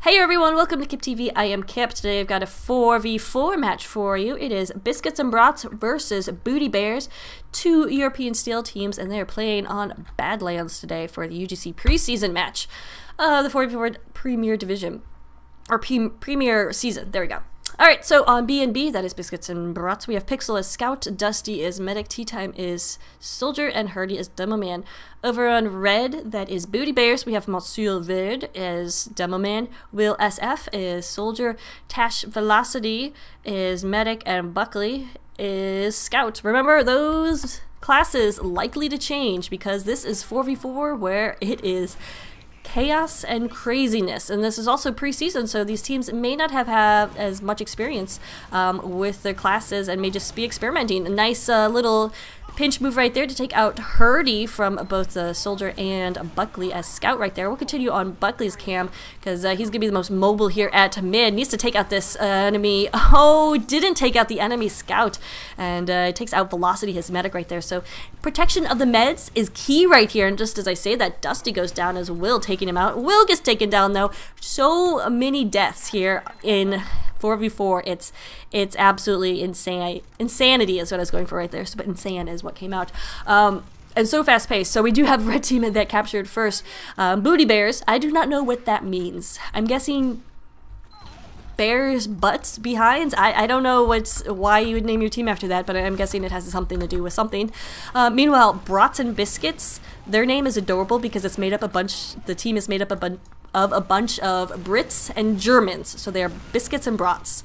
Hey everyone, welcome to Kip TV. I am Kip. Today I've got a 4v4 match for you. It is Biscuits and Brats versus Booty Bears, two European steel teams, and they're playing on Badlands today for the UGC preseason match. The 4v4 Premier Division, or Premier Season, there we go. Alright, so on B and B, that is Biscuits and Brats, we have Pixel as Scout, Dusty is Medic, Tea Time is Soldier, and Hurdy is Demo Man. Over on Red, that is Booty Bears, we have Monsieur Verde as Demo Man, Will SF is Soldier, Tash Velocity is Medic, and Buckley is Scout. Remember, those classes likely to change because this is 4v4 where it is chaos and craziness, and this is also preseason, so these teams may not have as much experience with their classes and may just be experimenting. A nice little pinch move right there to take out Hurdy from both the Soldier and Buckley as Scout right there. We'll continue on Buckley's cam because he's going to be the most mobile here at mid. Needs to take out this enemy. Oh, didn't take out the enemy Scout, and takes out Velocity, his medic right there. So protection of the meds is key right here, and just as I say that, Dusty goes down as Will taking him out. Will gets taken down though. So many deaths here in 4v4, it's absolutely insane. Insanity is what I was going for right there, but insane is what came out. And so fast paced. So we do have red team that captured first. Booty Bears, I do not know what that means. I'm guessing bears butts behinds. I don't know why you would name your team after that, but I'm guessing it has something to do with something. Meanwhile, Brats and Biscuits, their name is adorable because it's made up the team is made up of a bunch of Brits and Germans, so they are Biscuits and Brats,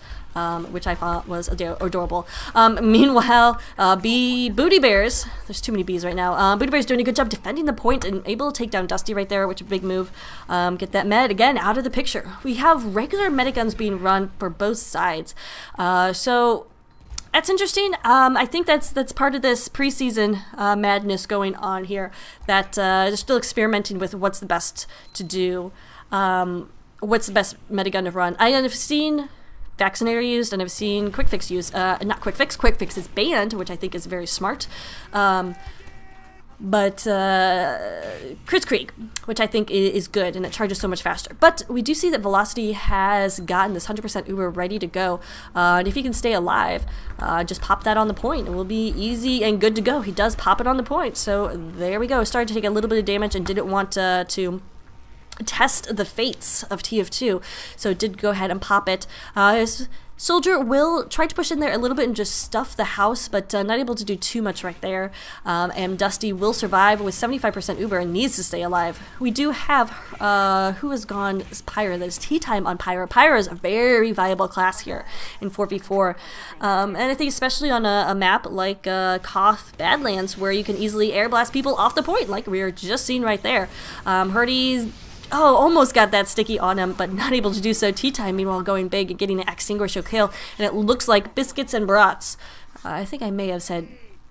which I thought was adorable. Meanwhile, Booty Bears, there's too many B's right now, Booty Bears doing a good job defending the point and able to take down Dusty right there, which is a big move. Get that med, again, out of the picture. We have regular medic guns being run for both sides, so that's interesting. I think that's part of this preseason madness going on here, that they're still experimenting with what's the best to do, what's the best medigun to run. I have seen Vaccinator used, and I've seen Quick Fix used. Not Quick Fix. Quick Fix is banned, which I think is very smart. But Kritzkrieg, which I think is good, and it charges so much faster. But we do see that Velocity has gotten this 100% Uber ready to go, and if he can stay alive, just pop that on the point. It will be easy and good to go. He does pop it on the point, so there we go. Started to take a little bit of damage and didn't want to test the fates of TF2, so did go ahead and pop it. Soldier will try to push in there a little bit and just stuff the house, but not able to do too much right there. And Dusty will survive with 75% Uber and needs to stay alive. We do have, who has gone Pyra? There's Tea Time on Pyra. Pyra is a very viable class here in 4v4. And I think especially on a map like Koth Badlands, where you can easily air blast people off the point, like we were just seeing right there. Hurdy's almost got that sticky on him, but not able to do so. Tea Time, meanwhile, going big and getting an extinguisher kill, and it looks like Biscuits and Brats. I think I may have said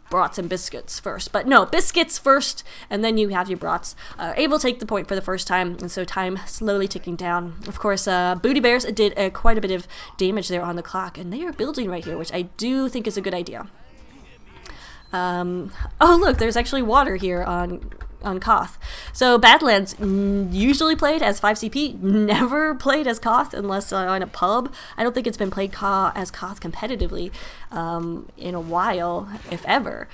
Brats and Biscuits first, but no, Biscuits first, and then you have your Brats. Able to take the point for the first time, and so time slowly ticking down. Of course, Booty Bears did quite a bit of damage there on the clock, and they are building right here, which I do think is a good idea. Oh look, there's actually water here on Koth. So Badlands usually played as 5CP, never played as Koth unless on a pub. I don't think it's been played as Koth competitively in a while, if ever.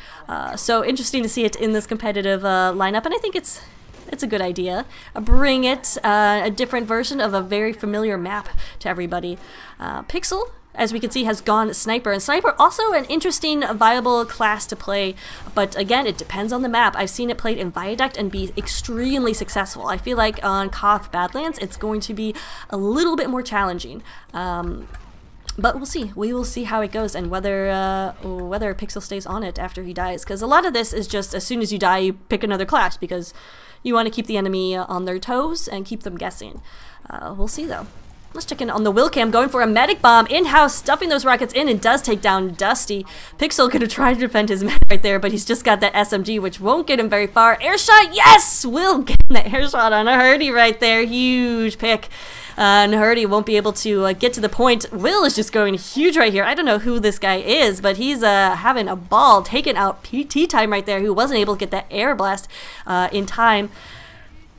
So interesting to see it in this competitive lineup, and I think it's a good idea. Bring it a different version of a very familiar map to everybody. Pixel, as we can see, has gone Sniper, and Sniper also an interesting, viable class to play, but again, it depends on the map. I've seen it played in Viaduct and be extremely successful. I feel like on Koth Badlands, it's going to be a little bit more challenging. But we'll see. We will see how it goes, and whether Pixel stays on it after he dies, because a lot of this is just as soon as you die, you pick another class, because you want to keep the enemy on their toes and keep them guessing. We'll see, though. Let's check in on the Will cam, going for a medic bomb in-house, stuffing those rockets in, and does take down Dusty. Pixel gonna try to defend his man right there, but he's just got that SMG, which won't get him very far. Air shot, yes! Will getting that air shot on Hurdy right there. Huge pick. And Hurdy won't be able to get to the point. Will is just going huge right here. I don't know who this guy is, but he's having a ball, taking out Tea Time right there, who wasn't able to get that air blast in time.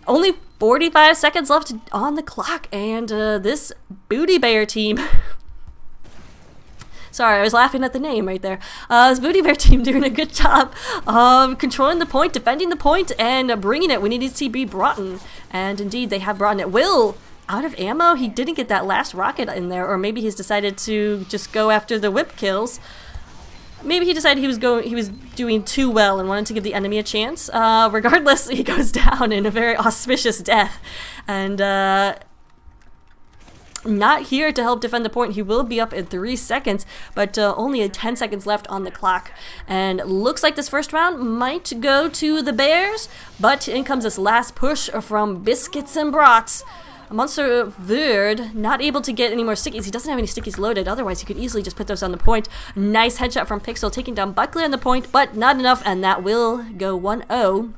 Only 45 seconds left on the clock, and this Booty Bear team... Sorry, I was laughing at the name right there. This Booty Bear team doing a good job of controlling the point, defending the point, and bringing it when he needs to be Broughton. And indeed, they have brought it. Will, out of ammo? He didn't get that last rocket in there, or maybe he's decided to just go after the whip kills. Maybe he decided he was doing too well and wanted to give the enemy a chance. Regardless, he goes down in a very auspicious death. And, not here to help defend the point. He will be up in 3 seconds, but only 10 seconds left on the clock. And looks like this first round might go to the Bears, but in comes this last push from Biscuits and Brats. Monster Verd not able to get any more stickies. He doesn't have any stickies loaded, otherwise he could easily just put those on the point. Nice headshot from Pixel, taking down Buckley on the point, but not enough, and that will go 1-0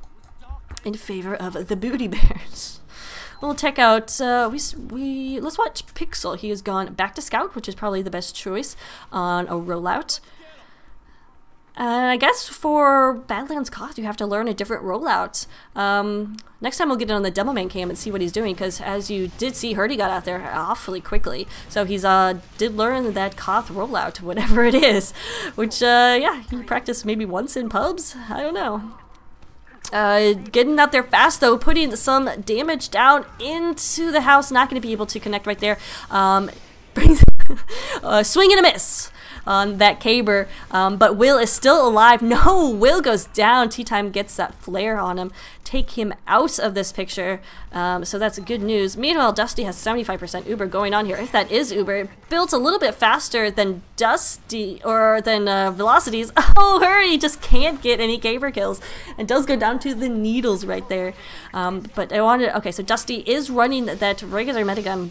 in favor of the Booty Bears. We'll check out, let's watch Pixel. He has gone back to Scout, which is probably the best choice on a rollout. I guess for Badlands Koth, you have to learn a different rollout. Next time we'll get it on the Demoman cam and see what he's doing, because as you did see, Hurdy got out there awfully quickly. So he's did learn that Koth rollout, whatever it is, which, yeah, he practiced maybe once in pubs? I don't know. Getting out there fast though, putting some damage down into the house. Not going to be able to connect right there. Brings swing and a miss on that caber, but Will is still alive. No, Will goes down. Tea Time gets that flare on him, take him out of this picture, so that's good news. Meanwhile, Dusty has 75% Uber going on here. If that is Uber, it builds a little bit faster than Dusty, or than Velocities. Oh, Hurry just can't get any caber kills, and does go down to the needles right there. But I wanted, okay, so Dusty is running that regular metagun,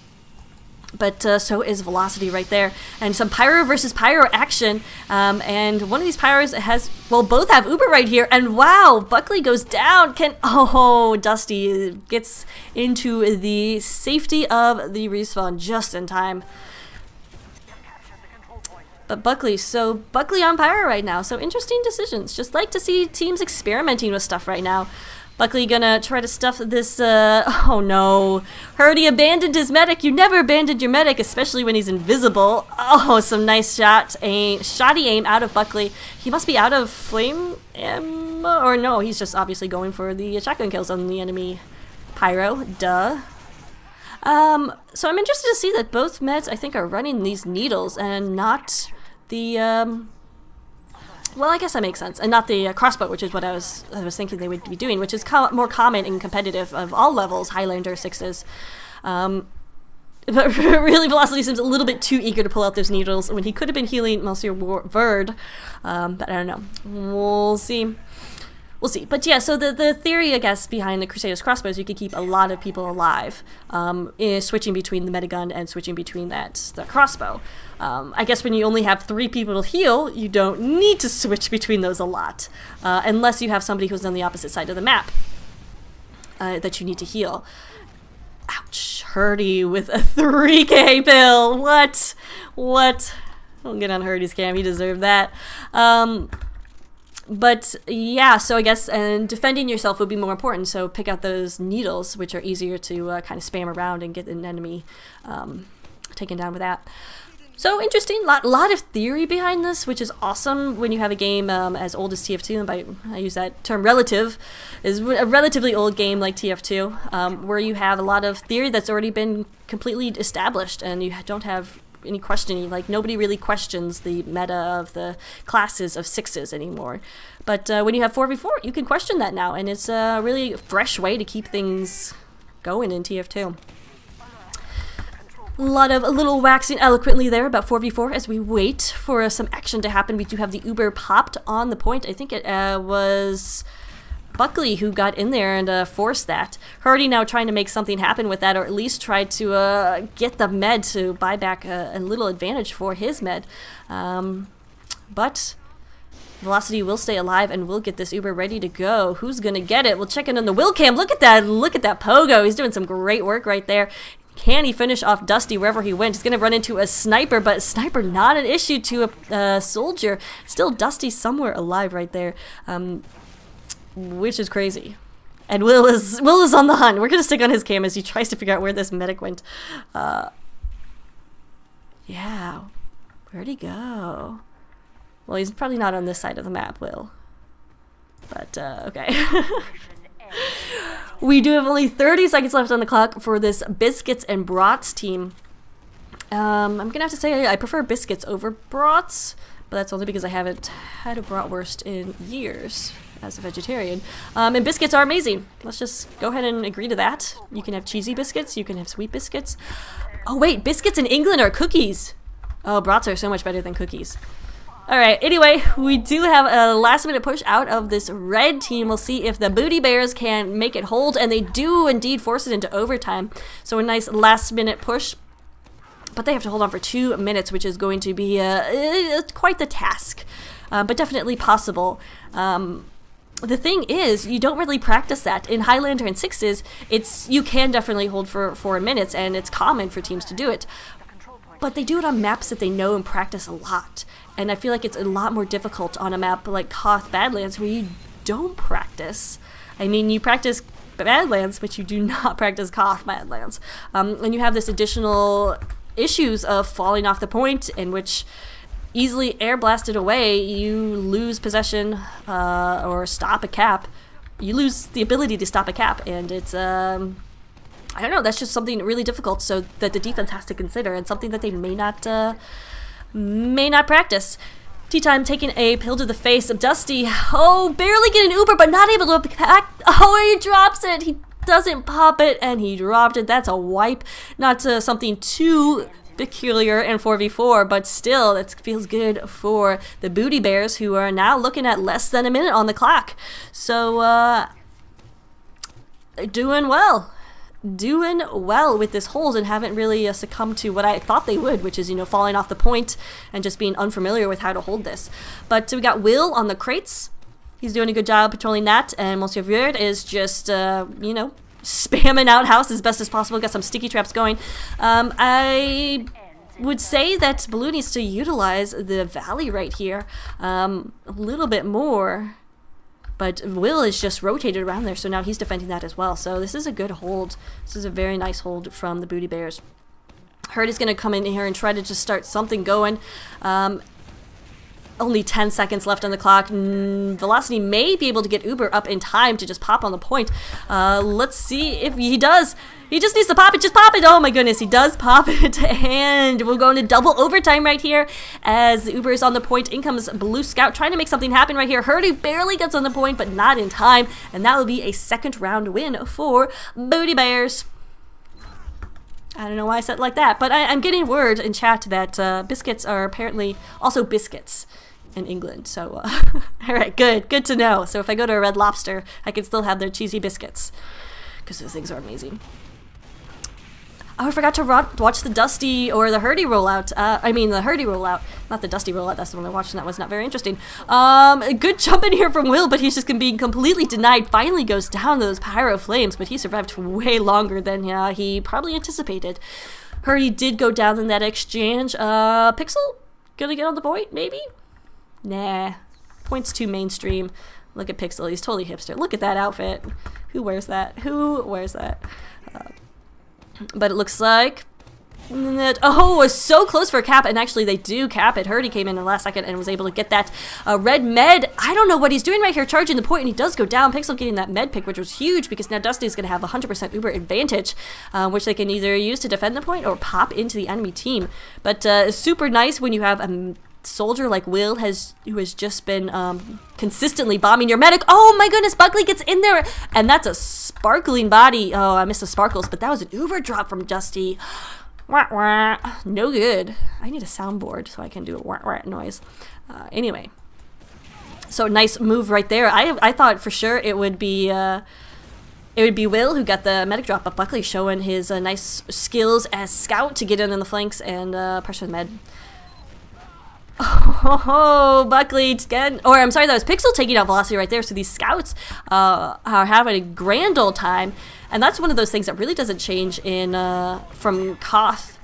but so is Velocity right there. And some Pyro versus Pyro action. And one of these Pyros has, well, both have Uber right here. And wow, Buckley goes down. Oh, Dusty gets into the safety of the respawn just in time. But Buckley on Pyro right now. So interesting decisions. Just like to see teams experimenting with stuff right now. Buckley gonna try to stuff this, oh no. Hurdy abandoned his medic. You never abandoned your medic, especially when he's invisible. Oh, some nice shoddy aim out of Buckley. He must be out of flame ammo, or no, he's just obviously going for the shotgun kills on the enemy Pyro, duh. So I'm interested to see that both meds, I think, are running these needles and not the, well, I guess that makes sense, and not the crossbow, which is what I was thinking they would be doing, which is more common and competitive of all levels, Highlander 6s. But really, Velocity seems a little bit too eager to pull out those needles when he could have been healing Monsieur Verd. But I don't know. We'll see. We'll see. But yeah, so the theory, I guess, behind the Crusaders crossbows, you could keep a lot of people alive, switching between the metagun and switching between the crossbow. I guess when you only have 3 people to heal, you don't need to switch between those a lot, unless you have somebody who's on the opposite side of the map that you need to heal. Ouch, Hurdy with a 3K bill. What? Don't get on Hurdy's cam, he deserved that. But yeah, so I guess defending yourself would be more important, so pick out those needles, which are easier to kind of spam around and get an enemy taken down with that. So interesting, lot of theory behind this, which is awesome when you have a game as old as TF2, and by I use that term relative, is a relatively old game like TF2, where you have a lot of theory that's already been completely established, and you don't have any questioning. Like, nobody really questions the meta of the classes of 6s anymore. But when you have 4v4, you can question that now, and it's a really fresh way to keep things going in TF2. A little waxing eloquently there about 4v4 as we wait for some action to happen. We do have the Uber popped on the point. I think it was Buckley who got in there and forced that. Hurdy now trying to make something happen with that, or at least try to get the med to buy back a little advantage for his med. But Velocity will stay alive and will get this Uber ready to go. Who's gonna get it? We'll check in on the Will cam. Look at that pogo. He's doing some great work right there. Can he finish off Dusty wherever he went? He's going to run into a sniper, but sniper not an issue to a soldier. Still Dusty somewhere alive right there, which is crazy. And Will is on the hunt. We're gonna stick on his cam as he tries to figure out where this medic went. Yeah, where'd he go? Well, he's probably not on this side of the map, Will. But okay. We do have only 30 seconds left on the clock for this Biscuits and Brats team. I'm gonna have to say I prefer Biscuits over Brats, but that's only because I haven't had a Bratwurst in years as a vegetarian. And biscuits are amazing. Let's just go ahead and agree to that. You can have cheesy biscuits, you can have sweet biscuits. Oh wait, biscuits in England are cookies. Oh, brats are so much better than cookies. Alright, anyway, we do have a last minute push out of this red team. We'll see if the Booty Bears can make it hold, and they do indeed force it into overtime. So a nice last minute push. But they have to hold on for 2 minutes, which is going to be quite the task. But definitely possible. The thing is, you don't really practice that. In Highlander and Sixes, you can definitely hold for 4 minutes, and it's common for teams to do it. But they do it on maps that they know and practice a lot. And I feel like it's a lot more difficult on a map like Koth Badlands, where you don't practice. I mean, you practice Badlands, but you do not practice Koth Badlands. And you have this additional issues of falling off the point, in which easily air blasted away, you lose possession or stop a cap. You lose the ability to stop a cap, and it's I don't know, that's just something really difficult, so that the defense has to consider, and something that they may not practice. Tea Time taking a pill to the face of Dusty. Oh, barely get an Uber, but not able to pack. Oh, he drops it. He doesn't pop it, and he dropped it. That's a wipe. Not something too peculiar in 4v4, but still, it feels good for the Booty Bears, who are now looking at less than a minute on the clock. So, doing well. Doing well with this hold, and haven't really succumbed to what I thought they would, which is, you know, falling off the point and just being unfamiliar with how to hold this. But we got Will on the crates. He's doing a good job patrolling that, and Monsieur Verde is just, you know, spamming out house as best as possible. Got some sticky traps going. I would say that Blue needs to utilize the valley right here a little bit more. But Will is just rotated around there, so now he's defending that as well. So this is a good hold. This is a very nice hold from the Booty Bears. Hurt is going to come in here and try to just start something going. Only 10 seconds left on the clock. Velocity may be able to get Uber up in time to just pop on the point. Let's see if he does. He just needs to pop it. Just pop it. Oh my goodness, he does pop it. And we're going to double overtime right here as Uber is on the point. In comes Blue Scout trying to make something happen right here. Hurdy barely gets on the point, but not in time. And that will be a second round win for Booty Bears. I don't know why I said it like that, but I'm getting word in chat that biscuits are apparently also biscuits in England. So, all right, good to know. So if I go to a Red Lobster, I can still have their cheesy biscuits, because those things are amazing. Oh, I forgot to watch the Dusty or the Hurdy rollout. I mean the Hurdy rollout, not the Dusty rollout. That's the one I watched, and that was not very interesting. A good jump in here from Will, but he's just being completely denied. Finally goes down to those pyro flames, but he survived for way longer than he probably anticipated. Hurdy did go down in that exchange. Pixel gonna get on the point, maybe? Nah, point's too mainstream. Look at Pixel, he's totally hipster. Look at that outfit. Who wears that? Who wears that? But it looks like, oh, was so close for a cap, and actually they do cap it. Hurdy came in the last second and was able to get that red med. I don't know what he's doing right here, charging the point, and he does go down. Pixel getting that med pick, which was huge, because now Dusty's going to have 100% Uber advantage, which they can either use to defend the point or pop into the enemy team. But super nice when you have a soldier like Will who has just been consistently bombing your medic. Oh my goodness, Buckley gets in there, and that's a sparkling body. Oh, I missed the sparkles, but that was an Uber drop from Dusty. Wah, wah. No good. I need a soundboard so I can do a wah, wah noise. Anyway, so nice move right there. I thought for sure it would be Will who got the medic drop, but Buckley showing his nice skills as scout to get in on the flanks and pressure the med. Oh, Buckley again. Or I'm sorry, that was Pixel taking out Velocity right there. So these scouts are having a grand old time. And that's one of those things that really doesn't change in from Koth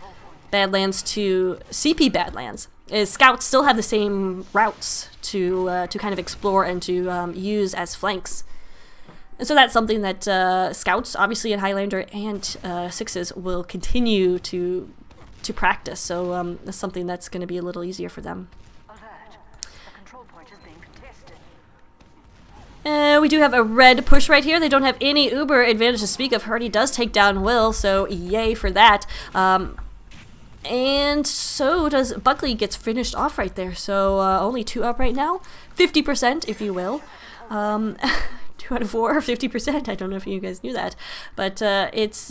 Badlands to CP Badlands. Is scouts still have the same routes to kind of explore and to use as flanks. And so that's something that scouts, obviously in Highlander and sixes, will continue to practice. So that's something that's going to be a little easier for them. We do have a red push right here. They don't have any Uber advantage to speak of. Hardy does take down Will, so yay for that. And so does Buckley, gets finished off right there. So only 2 up right now. 50%, if you will. 2 out of 4, 50%. I don't know if you guys knew that. But it's...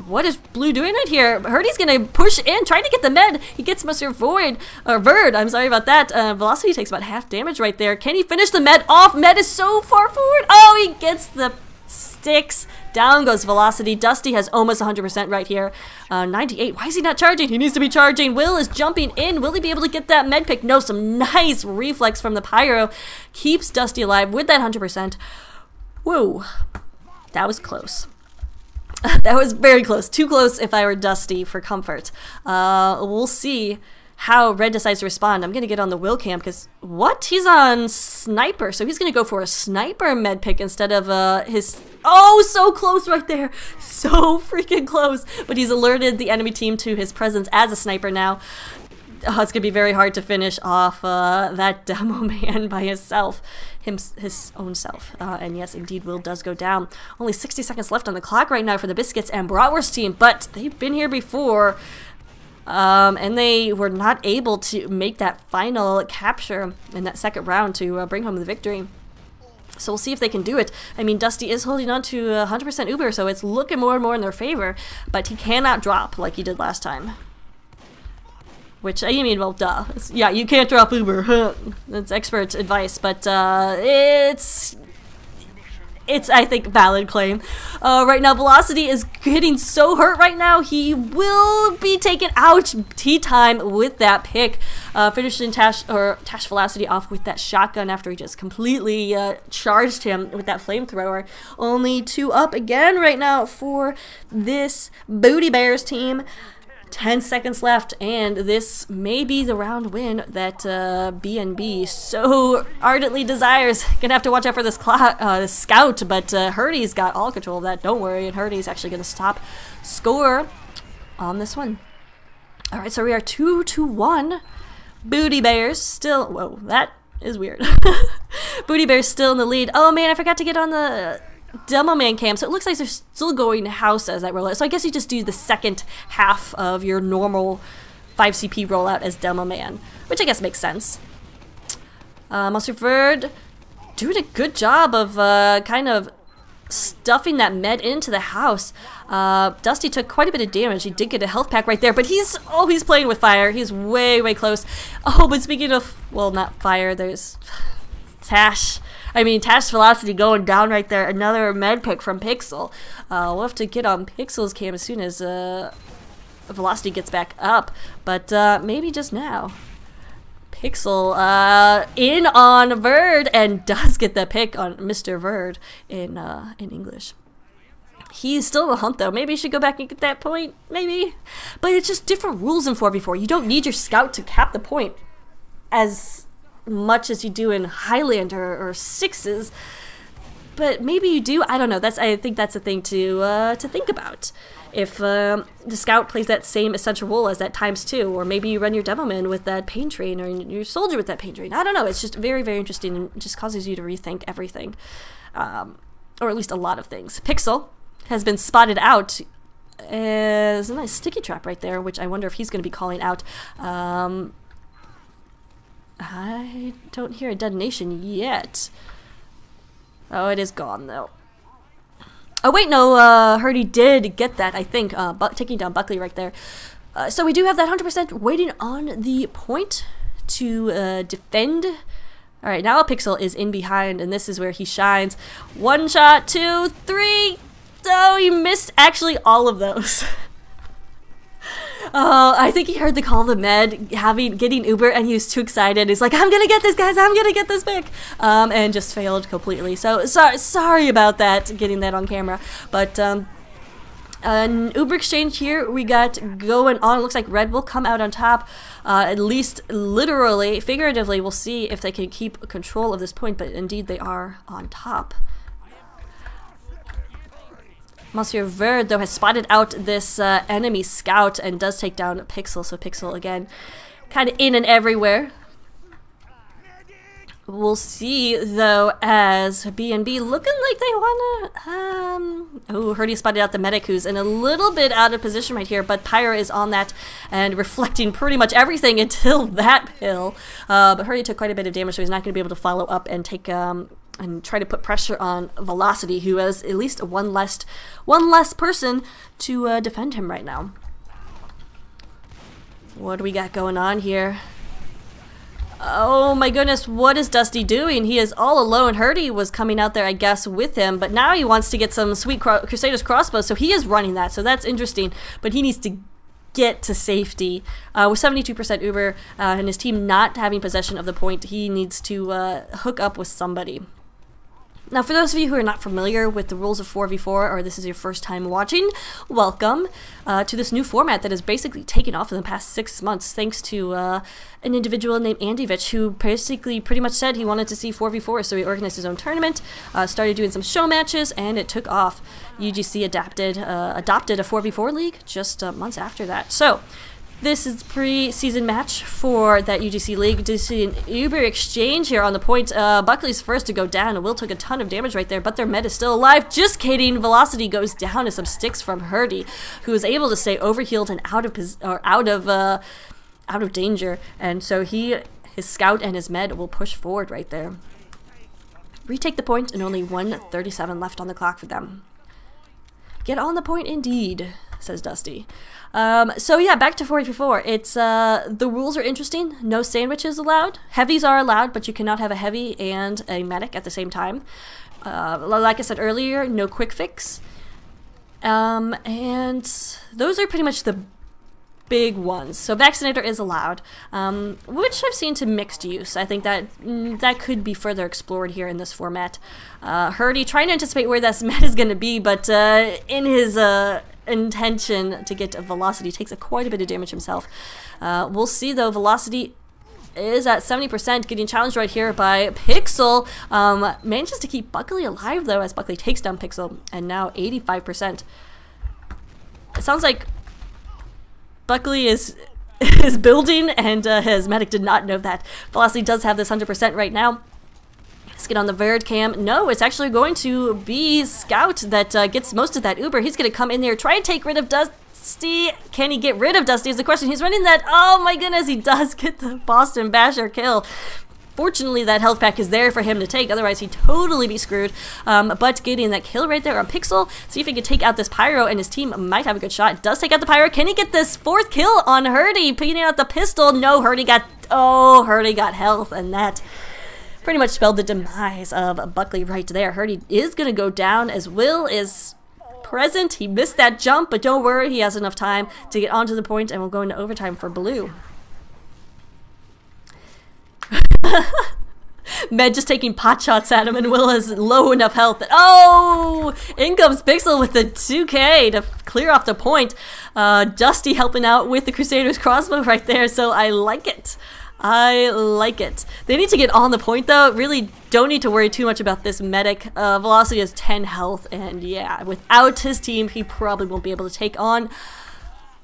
what is Blue doing right here? Hardy's going to push in, trying to get the med. He gets Mr. Verd. I'm sorry about that. Velocity takes about half damage right there. Can he finish the med off? Med is so far forward. Oh, he gets the sticks. Down goes Velocity. Dusty has almost 100% right here. 98. Why is he not charging? He needs to be charging. Will is jumping in. Will he be able to get that med pick? No, some nice reflex from the Pyro. Keeps Dusty alive with that 100%. Whoa. That was close. That was very close. Too close if I were Dusty for comfort. We'll see how Red decides to respond. I'm going to get on the Will cam because, what? He's on Sniper, so he's going to go for a Sniper med pick instead of his... Oh, so close right there. So freaking close. But he's alerted the enemy team to his presence as a Sniper now. Oh, it's going to be very hard to finish off that Demo Man by himself. His own self. And yes, indeed, Will does go down. Only 60 seconds left on the clock right now for the Biscuits and Bratwursts team, but they've been here before. And they were not able to make that final capture in that second round to bring home the victory. So we'll see if they can do it. I mean, Dusty is holding on to 100% Uber, so it's looking more and more in their favor, but he cannot drop like he did last time. Which, I mean, well, duh. Yeah, you can't drop Uber. That's expert advice, but it's, I think, valid claim. Right now, Velocity is getting so hurt right now. He will be taken out. Tea time with that pick. Finishing Tash Velocity off with that shotgun after he just completely charged him with that flamethrower. Only 2 up again right now for this Booty Bears team. 10 seconds left, and this may be the round win that BNB so ardently desires. Gonna have to watch out for this scout, but Hardy's got all control of that. Don't worry, and Hardy's actually gonna stop score on this one. All right, so we are 2-1. Booty Bears still. Whoa, that is weird. Booty Bears still in the lead. Oh man, I forgot to get on the Demo Man cam, so it looks like they're still going house as that rollout. So I guess you just do the second half of your normal 5CP rollout as Demo Man, which I guess makes sense. Monster Verd doing a good job of kind of stuffing that med into the house. Dusty took quite a bit of damage. He did get a health pack right there, but he's playing with fire. He's way close. Oh, but speaking of, well, not fire, there's Tash. I mean, Tash Velocity going down right there. Another med pick from Pixel. We'll have to get on Pixel's cam as soon as Velocity gets back up. But maybe just now. Pixel in on Verd and does get the pick on Mr. Verd in English. He's still in the hunt though. Maybe he should go back and get that point. Maybe. But it's just different rules in 4v4. You don't need your scout to cap the point as much as you do in Highlander or sixes, but maybe you do. I don't know. I think that's a thing to think about. If the scout plays that same essential role as that ×2, or maybe you run your Demoman with that pain train, or your soldier with that pain train. I don't know. It's just very interesting and just causes you to rethink everything, or at least a lot of things. Pixel has been spotted out as a nice sticky trap right there, which I wonder if he's going to be calling out. I don't hear a detonation yet. Oh, it is gone, though. Oh, wait, no, Hardy did get that, I think, taking down Buckley right there. So we do have that 100% waiting on the point to defend. All right, now Pixel is in behind, and this is where he shines. 1 shot, 2, 3. Oh, he missed actually all of those. Oh, I think he heard the call of the med, getting Uber, and he was too excited. He's like, I'm gonna get this, guys, I'm gonna get this pick, and just failed completely. So sorry about that, getting that on camera. But an Uber exchange here we got going on. It looks like Red will come out on top, at least literally. Figuratively, we'll see if they can keep control of this point, but indeed they are on top. Monsieur Verd, though, has spotted out this enemy scout and does take down Pixel. So Pixel, again, kind of in and everywhere. We'll see, though, as B&B looking like they want to... oh, Herdy spotted out the medic, who's in a little bit out of position right here, but Pyra is on that and reflecting pretty much everything until that pill. But Herdy took quite a bit of damage, so he's not going to be able to follow up and take... and try to put pressure on Velocity, who has at least one less person to defend him right now. What do we got going on here? Oh my goodness, what is Dusty doing? He is all alone. Herdy was coming out there, I guess, with him, but now he wants to get some sweet Crusader's crossbow, so he is running that, so that's interesting, but he needs to get to safety. With 72% Uber and his team not having possession of the point, he needs to hook up with somebody. Now, for those of you who are not familiar with the rules of 4v4, or this is your first time watching, welcome to this new format that has basically taken off in the past 6 months, thanks to an individual named Andivich, who basically pretty much said he wanted to see 4v4, so he organized his own tournament, started doing some show matches, and it took off. UGC adopted a 4v4 league just months after that. So, this is pre-season match for that UGC league. To see an Uber exchange here on the point. Buckley's first to go down. Will took a ton of damage right there, but their med is still alive. Just kidding. Velocity goes down to some sticks from Herdy, who is able to stay overhealed and out of danger. And so his scout and his med will push forward right there. Retake the point, and only 1:37 left on the clock for them. Get on the point indeed, says Dusty. So yeah, back to 4v4. It's the rules are interesting. No sandwiches allowed. Heavies are allowed, but you cannot have a heavy and a medic at the same time. Like I said earlier, no quick fix. And those are pretty much the big ones. So Vaccinator is allowed, which I've seen to mixed use. I think that that could be further explored here in this format. Herdy trying to anticipate where this met is going to be, but in his intention to get Velocity takes quite a bit of damage himself. We'll see, though. Velocity is at 70%, getting challenged right here by Pixel. Manages to keep Buckley alive, though, as Buckley takes down Pixel, and now 85%. It sounds like Buckley is building, and his medic did not know that. Velocity does have this 100% right now. Let's get on the Verd cam. No, it's actually going to be Scout that gets most of that Uber. He's going to come in there, try and take rid of Dusty. Can he get rid of Dusty is the question. He's running that. Oh my goodness, he does get the Boston Basher kill. Fortunately, that health pack is there for him to take, otherwise he'd totally be screwed. But getting that kill right there on Pixel, see if he can take out this Pyro, and his team might have a good shot. Does take out the Pyro. Can he get this 4th kill on Herdy, picking out the pistol? No, Herdy got health, and that pretty much spelled the demise of Buckley right there. Herdy is going to go down as Will is present. He missed that jump, but don't worry, he has enough time to get onto the point, and we'll go into overtime for Blue. Med just taking pot shots at him, and Will has low enough health that, oh! In comes Pixel with the 2K to clear off the point. Dusty helping out with the Crusader's crossbow right there, so I like it. I like it. They need to get on the point, though. Really don't need to worry too much about this medic. Velocity has 10 health, and yeah, without his team, he probably won't be able to take on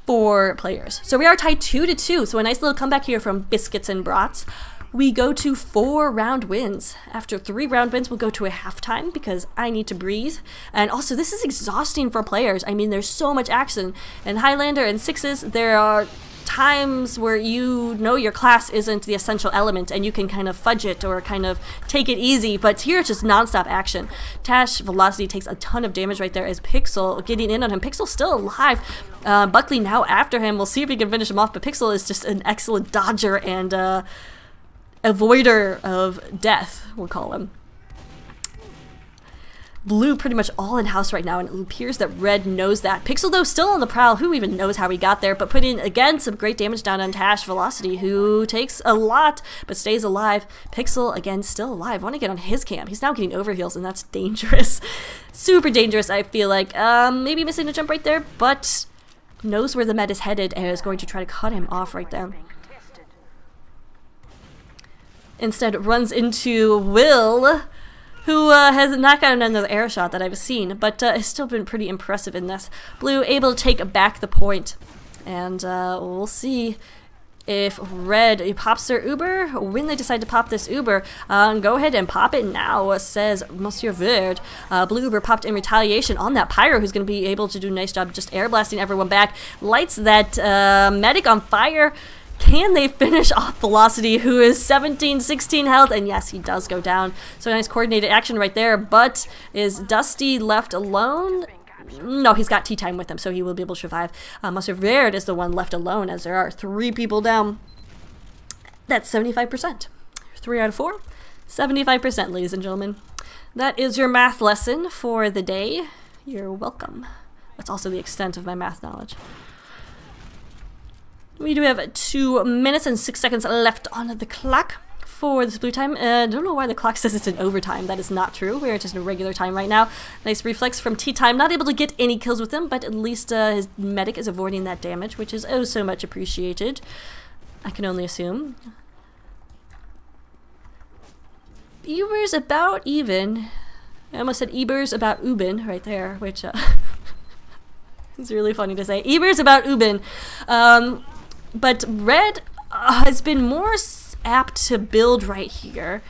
4 players. So we are tied 2-2, so a nice little comeback here from Biscuits and Brats. We go to 4 round wins. After 3 round wins, we'll go to a halftime because I need to breathe. And also, this is exhausting for players. I mean, there's so much action. In Highlander and 6s, there are times where you know your class isn't the essential element and you can kind of fudge it or kind of take it easy, but here it's just non-stop action. Tash Velocity takes a ton of damage right there as Pixel getting in on him. Pixel's still alive. Buckley now after him. We'll see if we can finish him off, but Pixel is just an excellent dodger and avoider of death, we'll call him. Blue pretty much all in-house right now, and it appears that Red knows that. Pixel, though, still on the prowl. Who even knows how he got there, but putting, again, some great damage down on Tash Velocity, who takes a lot, but stays alive. Pixel, again, still alive. Want to get on his cam. He's now getting overheals, and that's dangerous. Super dangerous, I feel like. Maybe missing a jump right there, but knows where the med is headed and is going to try to cut him off right there. Instead runs into Will, who has not gotten another arrow shot that I've seen, but has still been pretty impressive in this. Blue able to take back the point, and we'll see if red pops their Uber, when they decide to pop this Uber. Go ahead and pop it now, says Monsieur Verde. Blue Uber popped in retaliation on that Pyro, who's going to be able to do a nice job just air blasting everyone back. Lights that medic on fire. Can they finish off Velocity, who is 17-16 health? And yes, he does go down. So nice coordinated action right there. But is Dusty left alone? No, he's got tea time with him, so he will be able to survive. Monsieur Verde is the one left alone, as there are 3 people down. That's 75%. 3 out of 4. 75%, ladies and gentlemen. That is your math lesson for the day. You're welcome. That's also the extent of my math knowledge. We do have 2 minutes and 6 seconds left on the clock for this blue time. I don't know why the clock says it's in overtime. That is not true. We're just in regular time right now. Nice reflex from tea time. Not able to get any kills with him, but at least his medic is avoiding that damage, which is oh so much appreciated. I can only assume. Eber's about even. I almost said Eber's about Ubin right there, which is really funny to say. Eber's about Ubin. But red has been more apt to build right here,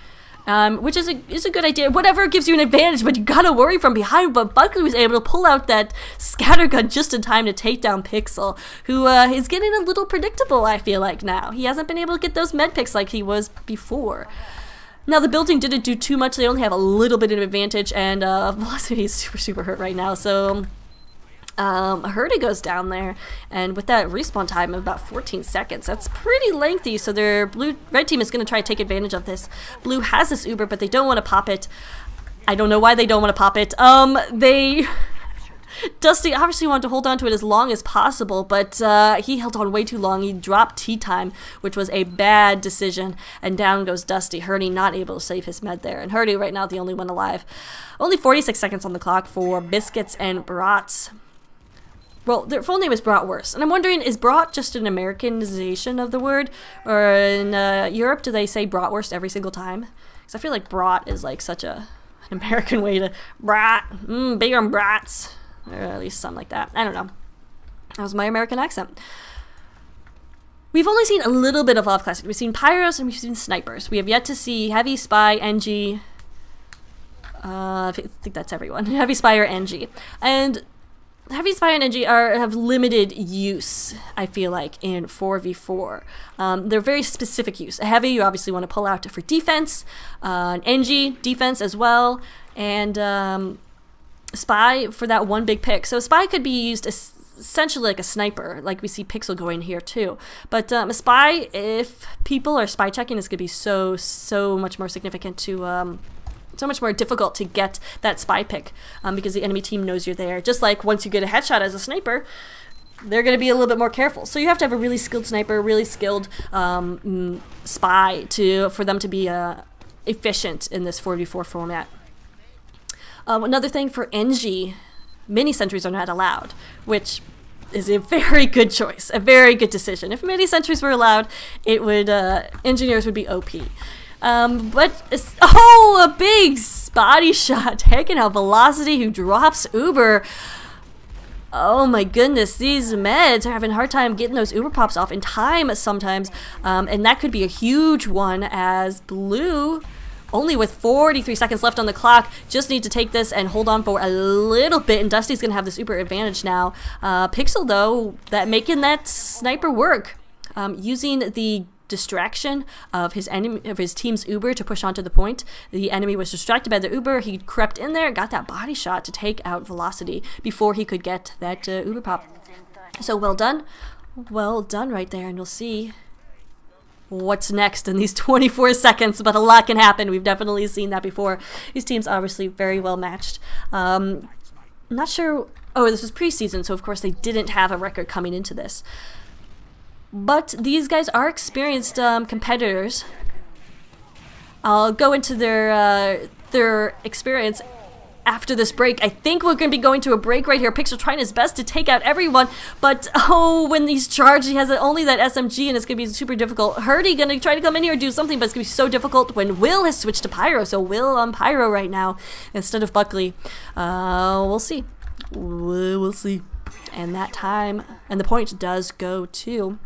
which is a good idea. Whatever gives you an advantage, but you gotta worry from behind. But Buckley was able to pull out that scattergun just in time to take down Pixel, who is getting a little predictable, I feel like, now. He hasn't been able to get those med picks like he was before. Now, the building didn't do too much. They only have a little bit of advantage, and Velocity is super hurt right now, so Hurdy goes down there, and with that respawn time of about 14 seconds, that's pretty lengthy, so their red team is going to try to take advantage of this. Blue has this Uber, but they don't want to pop it. I don't know why they don't want to pop it. Dusty obviously wanted to hold on to it as long as possible, but he held on way too long. He dropped tea time, which was a bad decision, and down goes Dusty. Hurdy not able to save his med there, and Hurdy right now the only one alive. Only 46 seconds on the clock for Biscuits and Brats. Well, their full name is Bratwursts, and I'm wondering, is brat just an Americanization of the word? Or in Europe, do they say bratwurst every single time? Because I feel like brat is like such an American way to brat, big on brats, or at least something like that. I don't know. That was my American accent. We've only seen a little bit of Off Classic. We've seen Pyros and we've seen Snipers. We have yet to see Heavy, Spy, NG. I think that's everyone. Heavy, Spy, or NG. And Heavy, Spy, and NG have limited use, I feel like, in 4v4. They're very specific use. Heavy, you obviously want to pull out for defense. NG, defense as well. And Spy for that one big pick. So Spy could be used essentially like a sniper, like we see Pixel going here too. But a Spy, if people are spy checking, is going to be so much more significant to so much more difficult to get that spy pick because the enemy team knows you're there. Just like once you get a headshot as a sniper, they're going to be a little bit more careful. So you have to have a really skilled sniper, really skilled spy for them to be efficient in this 4v4 format. Another thing for NG, mini sentries are not allowed, which is a very good choice, a very good decision. If mini sentries were allowed, it would engineers would be OP. A big body shot taking out Velocity, who drops Uber. Oh my goodness, these meds are having a hard time getting those Uber pops off in time sometimes, and that could be a huge one, as Blue, only with 43 seconds left on the clock, just need to take this and hold on for a little bit, and Dusty's gonna have this Uber advantage now. Pixel, though, making that sniper work, using the distraction of his team's Uber to push onto the point. The enemy was distracted by the Uber. He crept in there, got that body shot to take out Velocity before he could get that Uber pop. So well done right there, and we'll see what's next in these 24 seconds, but a lot can happen. We've definitely seen that before. These teams obviously very well matched. Not sure, this was preseason, so of course they didn't have a record coming into this. But these guys are experienced competitors. I'll go into their experience after this break. I think we're going to be going to a break right here. Pixel trying his best to take out everyone, but oh, when he's charged, he has only that SMG, and it's going to be super difficult. Hurdy going to try to come in here and do something, but it's going to be so difficult when Will has switched to Pyro. So Will on Pyro right now instead of Buckley. We'll see. We'll see. And that time, and the point does go to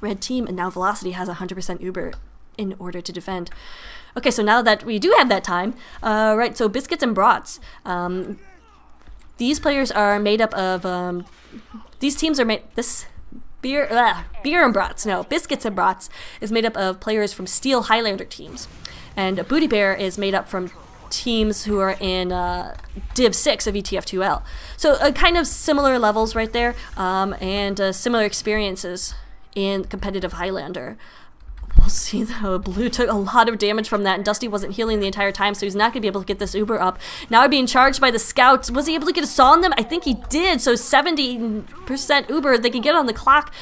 red team, and now Velocity has 100% Uber in order to defend. Okay, so now that we do have that time, right, so Biscuits and Brats. These players are made up of, these teams are made, Beer and Brats, no, Biscuits and Brats is made up of players from Steel Highlander teams. And Booty Bear is made up from teams who are in Div 6 of ETF2L. So kind of similar levels right there, and similar experiences in competitive Highlander. We'll see though, Blue took a lot of damage from that, and Dusty wasn't healing the entire time, so he's not going to be able to get this Uber up. Now we're being charged by the scouts. Was he able to get a saw on them? I think he did, so 70% Uber. They can get on the clock,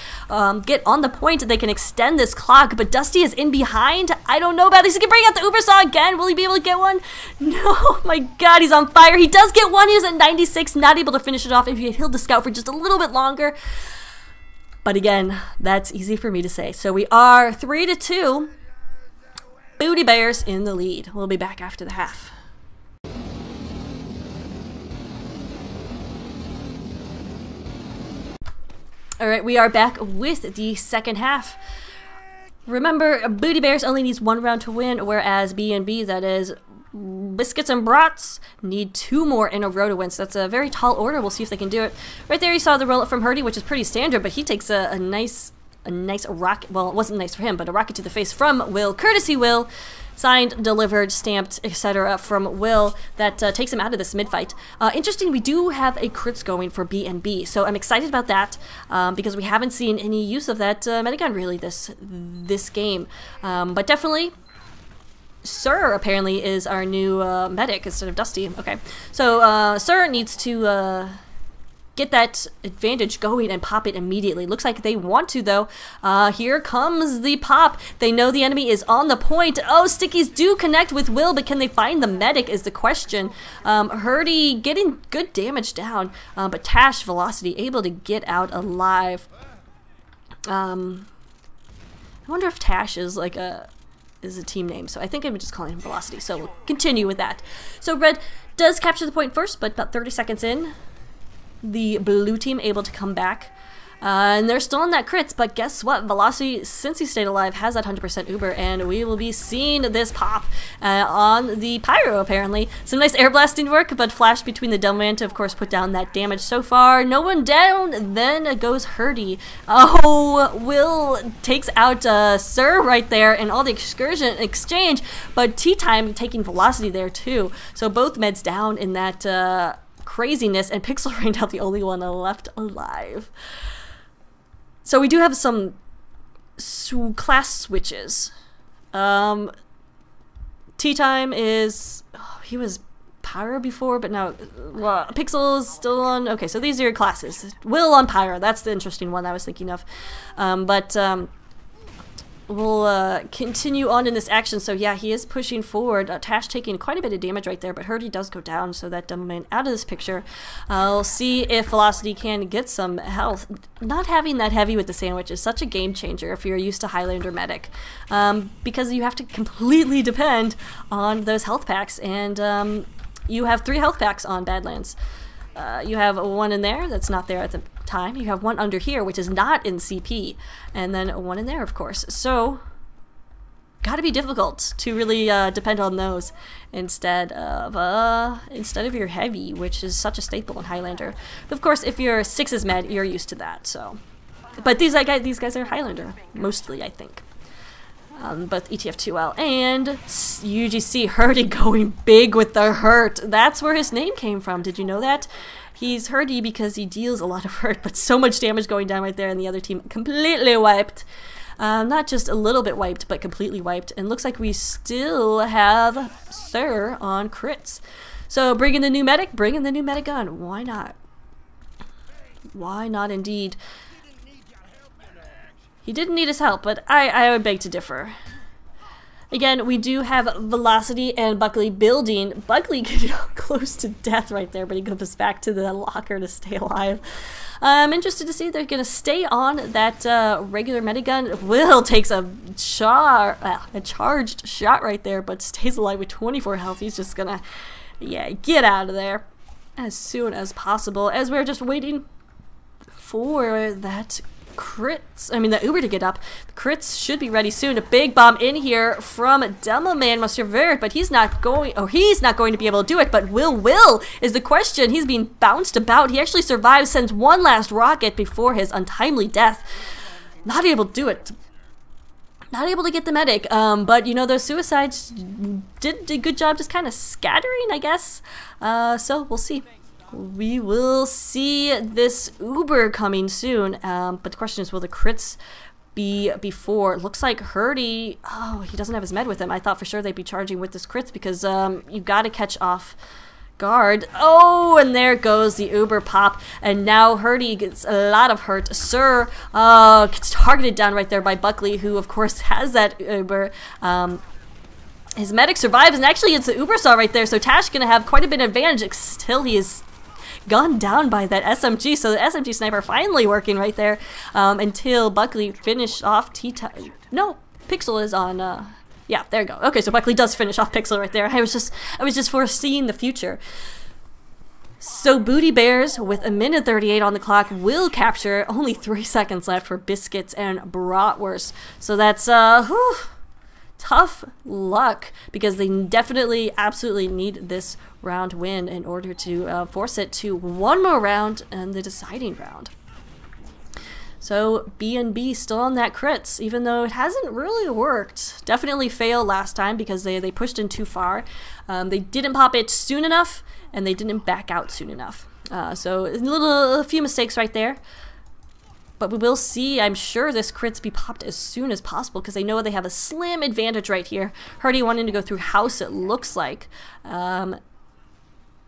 get on the point, they can extend this clock, but Dusty is in behind. I don't know about this. He can bring out the Uber saw again. Will he be able to get one? No, my god, he's on fire. He does get one. He was at 96, not able to finish it off if he had healed the scout for just a little bit longer. But again, that's easy for me to say. So we are 3-2. Booty Bears in the lead. We'll be back after the half. All right, we are back with the second half. Remember, Booty Bears only needs 1 round to win, whereas B&B, that is Biscuits and Brats, need 2 more in a row to win. So that's a very tall order. We'll see if they can do it. Right there you saw the roll up from Hurdy, which is pretty standard, but he takes a nice rocket. Well, it wasn't nice for him, but a rocket to the face from Will, courtesy Will, signed, delivered, stamped, etc. from Will, that takes him out of this mid-fight. Interesting, we do have a crits going for B&B, so I'm excited about that, because we haven't seen any use of that medigun really this game. But definitely, Sir apparently is our new medic instead of Dusty. Okay, so Sir needs to get that advantage going and pop it immediately. Looks like they want to though. Here comes the pop. They know the enemy is on the point. Oh, Stickies do connect with Will, but can they find the medic is the question. Hurdy getting good damage down, but Tash Velocity able to get out alive. I wonder if Tash is like a team name, so I think I'm just calling him Velocity, so we'll continue with that. So Red does capture the point first, but about 30 seconds in, the blue team able to come back, and they're still in that crits, but guess what? Velocity, since he stayed alive, has that 100% Uber, and we will be seeing this pop on the Pyro, apparently. Some nice air blasting work, but flash between the Dumbman to, of course, put down that damage. So far, no one down, then goes Hurdy. Oh, Will takes out Sir right there, and all the excursion exchange, but Tea Time taking Velocity there, too. So both meds down in that craziness, and Pixel right now the only one left alive. So we do have some class switches. Tea Time is, oh, he was Pyro before, but now Pixel's still on. Okay, so these are your classes. Will on Pyro, that's the interesting one I was thinking of. We'll continue on in this action. So yeah, he is pushing forward. Tash taking quite a bit of damage right there, but Hurdy does go down, so that Dumbman out of this picture. We'll see if Velocity can get some health. Not having that heavy with the sandwich is such a game changer if you're used to Highlander medic, because you have to completely depend on those health packs, and you have 3 health packs on Badlands. You have 1 in there that's not there at the time. You have 1 under here, which is not in CP, and then 1 in there, of course. So, gotta be difficult to really depend on those instead of your heavy, which is such a staple in Highlander. But of course, if you're 6's med, you're used to that. So, but these guys are Highlander mostly, I think. Both ETF2L and UGC. Hurdy going big with the hurt. That's where his name came from. Did you know that? He's Hurdy because he deals a lot of hurt, but so much damage going down right there, and the other team completely wiped. Not just a little bit wiped, but completely wiped. And looks like we still have Sir on crits. So bring in the new medic, bring in the new medic gun. Why not? Why not indeed? He didn't need his help, but I would beg to differ. Again, we do have Velocity and Buckley building. Buckley getting close to death right there, but he goes back to the locker to stay alive. I'm interested to see if they're going to stay on that regular medigun. Will takes a charged shot right there, but stays alive with 24 health. He's just going to, yeah, get out of there as soon as possible, as we're just waiting for that the Uber to get up. The crits should be ready soon. A big bomb in here from Demoman Monsieur Vert, but he's not going to be able to do it. But Will is the question. He's being bounced about. He actually survives, sends one last rocket before his untimely death. Not able to do it. Not able to get the medic. But you know, those suicides did a good job just kind of scattering, I guess. So we'll see. We will see this Uber coming soon, but the question is, will the crits be before? Looks like Hurdy, oh, he doesn't have his med with him. I thought for sure they'd be charging with this crits because you got to catch off guard. Oh, and there goes the Uber pop, and now Hurdy gets a lot of hurt. Sir gets targeted down right there by Buckley, who of course has that Uber. His medic survives, and actually it's the Uber saw right there, so Tash gonna have quite a bit of advantage. Still, he is gunned down by that SMG, so the SMG sniper finally working right there until Buckley finished off No, Pixel is on. Yeah, there you go. Okay, so Buckley does finish off Pixel right there. I was just foreseeing the future. So Booty Bears with 1:38 on the clock will capture. Only 3 seconds left for Biscuits and Bratwursts. So that's tough luck, because they definitely absolutely need this round win in order to force it to one more round and the deciding round. So B&B still on that crits, even though it hasn't really worked. Definitely failed last time because they pushed in too far. They didn't pop it soon enough, and they didn't back out soon enough. So a few mistakes right there. But we will see, I'm sure, this crits be popped as soon as possible because they know they have a slim advantage right here. Hurdy wanting to go through house, it looks like.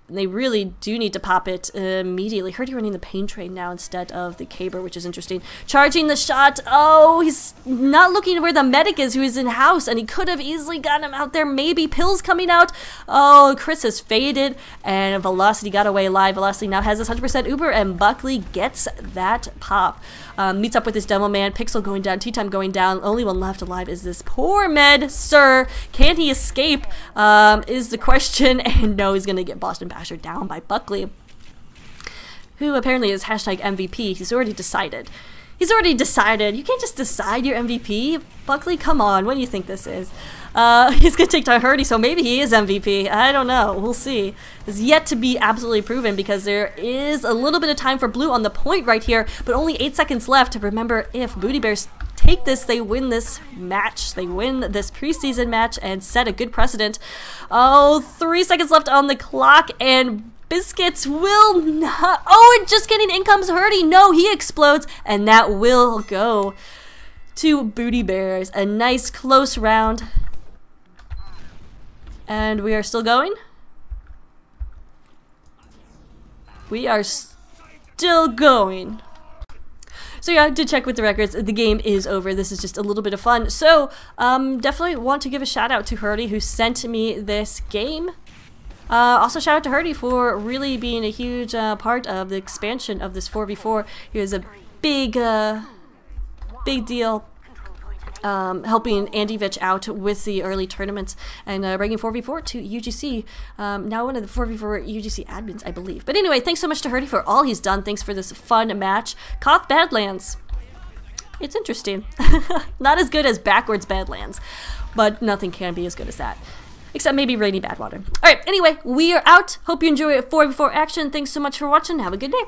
They really do need to pop it immediately. Hurdy running the pain train now instead of the caber, which is interesting. Charging the shot. Oh, he's not looking where the medic is, who is in house, and he could have easily gotten him out there. Maybe pills coming out. Oh, Chris has faded, and Velocity got away alive. Velocity now has this 100% Uber, and Buckley gets that pop. Meets up with his demo man. Pixel going down. T-Time going down. Only one left alive is this poor med, sir. Can he escape? Is the question. And no, he's going to get Boston Basher down by Buckley, who apparently is hashtag MVP. He's already decided. He's already decided. You can't just decide your MVP. Buckley, come on. What do you think this is? He's going to take down Hurdy, so maybe he is MVP. I don't know. We'll see. It's yet to be absolutely proven because there is a little bit of time for blue on the point right here, but only 8 seconds left. Remember, if Booty Bears take this, they win this match. They win this preseason match and set a good precedent. Oh, 3 seconds left on the clock, and Biscuits will not. Oh, and just kidding. In comes Hurdy. No, he explodes, and that will go to Booty Bears. A nice close round. And we are still going. We are still going. So yeah, I did check with the records. The game is over. This is just a little bit of fun. So definitely want to give a shout out to Hurdy, who sent me this game. Also shout out to Hurdy for really being a huge part of the expansion of this 4v4. He was a big deal, helping Andy Vitch out with the early tournaments and bringing 4v4 to UGC. Now one of the 4v4 UGC admins, I believe. But anyway, thanks so much to Hurdy for all he's done. Thanks for this fun match. Koth Badlands. It's interesting. Not as good as backwards Badlands, but nothing can be as good as that. Except maybe rainy Badwater. Alright, anyway, we are out. Hope you enjoy 4v4 action. Thanks so much for watching. Have a good day.